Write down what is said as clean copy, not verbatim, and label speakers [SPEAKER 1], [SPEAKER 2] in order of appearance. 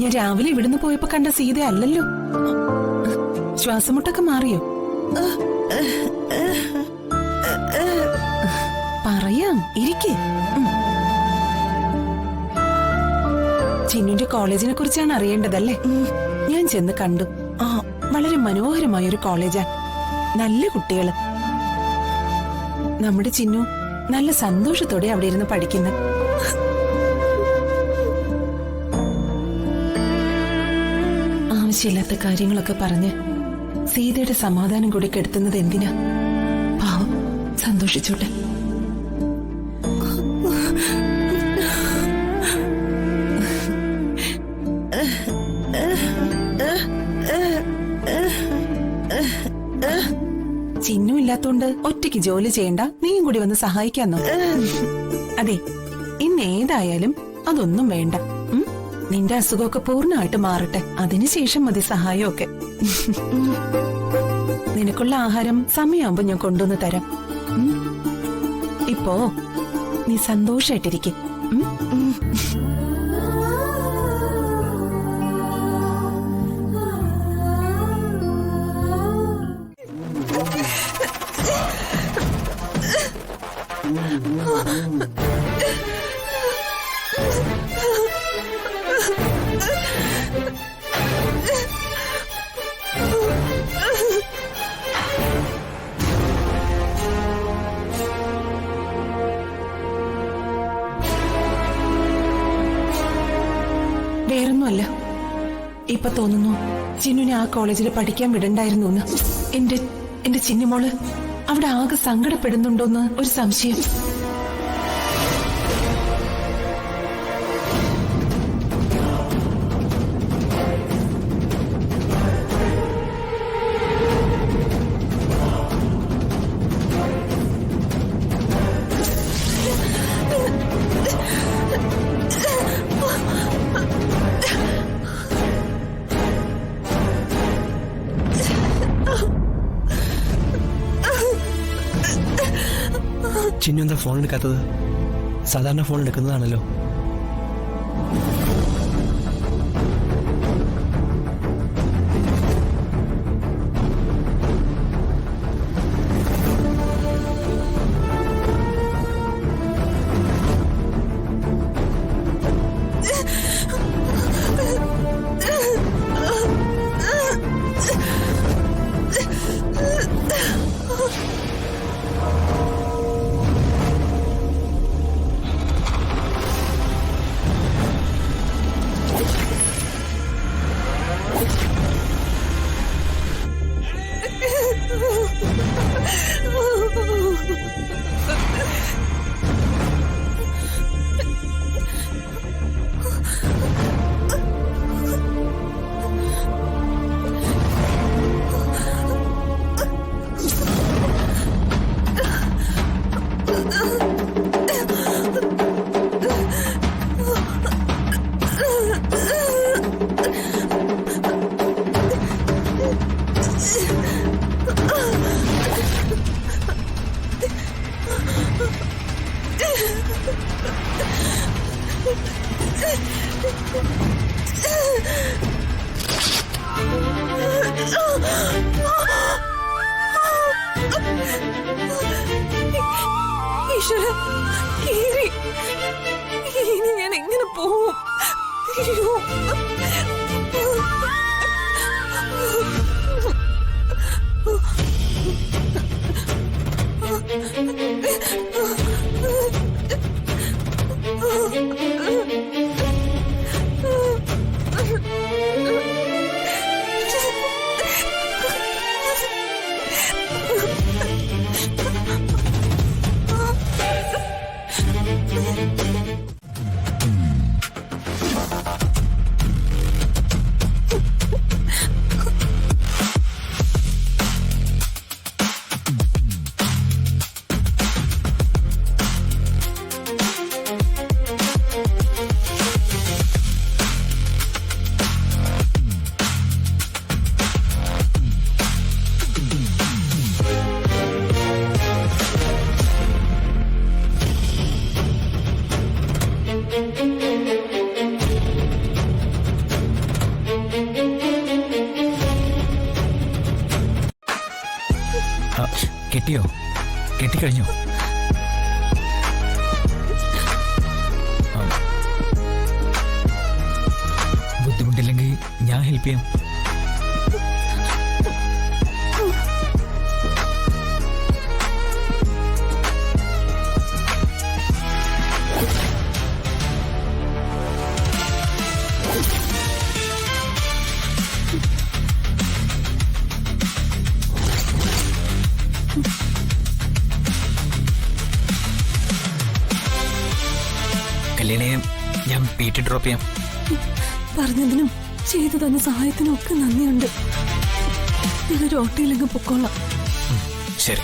[SPEAKER 1] ഞാൻ രാവിലെ ഇവിടുന്ന് പോയപ്പോ കണ്ട സീത അല്ലല്ലോ. ശ്വാസമുട്ടൊക്കെ മാറിയോ? പറയാം, ഇരിക്കേ. ചിന്നുന്റെ കോളേജിനെ കുറിച്ചാണ് അറിയേണ്ടതല്ലേ? ഞാൻ ചെന്ന് കണ്ടു. വളരെ മനോഹരമായ ഒരു കോളേജാ. നല്ല കുട്ടികള്. നമ്മുടെ ചിന്നു നല്ല സന്തോഷത്തോടെ അവിടെ ഇരുന്ന് പഠിക്കുന്നു. ആവശ്യമില്ലാത്ത കാര്യങ്ങളൊക്കെ പറഞ്ഞ് സീതയുടെ സമാധാനം കൂടി കെടുത്തുന്നത് എന്തിനാ? പാവം, സന്തോഷിച്ചോട്ടെ. ചിന്നു ഇല്ലാത്തോണ്ട് ഒറ്റയ്ക്ക് ജോലി ചെയ്യണ്ട, നീയും കൂടി വന്ന് സഹായിക്കാന്നോ? അതെ, ഇന്ന് ഏതായാലും അതൊന്നും വേണ്ട. നിന്റെ അസുഖമൊക്കെ പൂർണ്ണമായിട്ട് മാറട്ടെ, അതിനുശേഷം മതി സഹായമൊക്കെ. നിനക്കുള്ള ആഹാരം സമയമാകുമ്പോ ഞാൻ കൊണ്ടുവന്ന് തരാം. ഇപ്പോ നീ സന്തോഷായിട്ടിരിക്കും. വേറൊന്നുമല്ല, ഇപ്പൊ തോന്നുന്നു ചിന്നുനെ ആ കോളേജിൽ പഠിക്കാൻ വിടണ്ടായിരുന്നു. എന്റെ ചിന്നുമോള് അവിടെ ആകെ സങ്കടപ്പെടുന്നുണ്ടോന്ന് ഒരു സംശയം.
[SPEAKER 2] ചിന്നു എന്താ ഫോൺ എടുക്കാത്തത്? സാധാരണ ഫോൺ എടുക്കുന്നതാണല്ലോ.
[SPEAKER 1] ഇനി ഞാൻ എങ്ങനെ പോവും?
[SPEAKER 3] കെട്ടിയോ? കെട്ടിക്കഴിഞ്ഞോ? ബുദ്ധിമുട്ടില്ലെങ്കിൽ ഞാൻ ഹെൽപ്പ് ചെയ്യാം. കല്യാണിയെ ഞാൻ വീട്ടിൽ ഡ്രോപ്പ് ചെയ്യാം.
[SPEAKER 1] പറഞ്ഞതിനും ചെയ്തു തന്ന സഹായത്തിനും ഒക്കെ നന്ദിയുണ്ട്. ഞാനൊരു ഓട്ടോയിലങ്ങ് പൊക്കോളാം.
[SPEAKER 3] ശരി.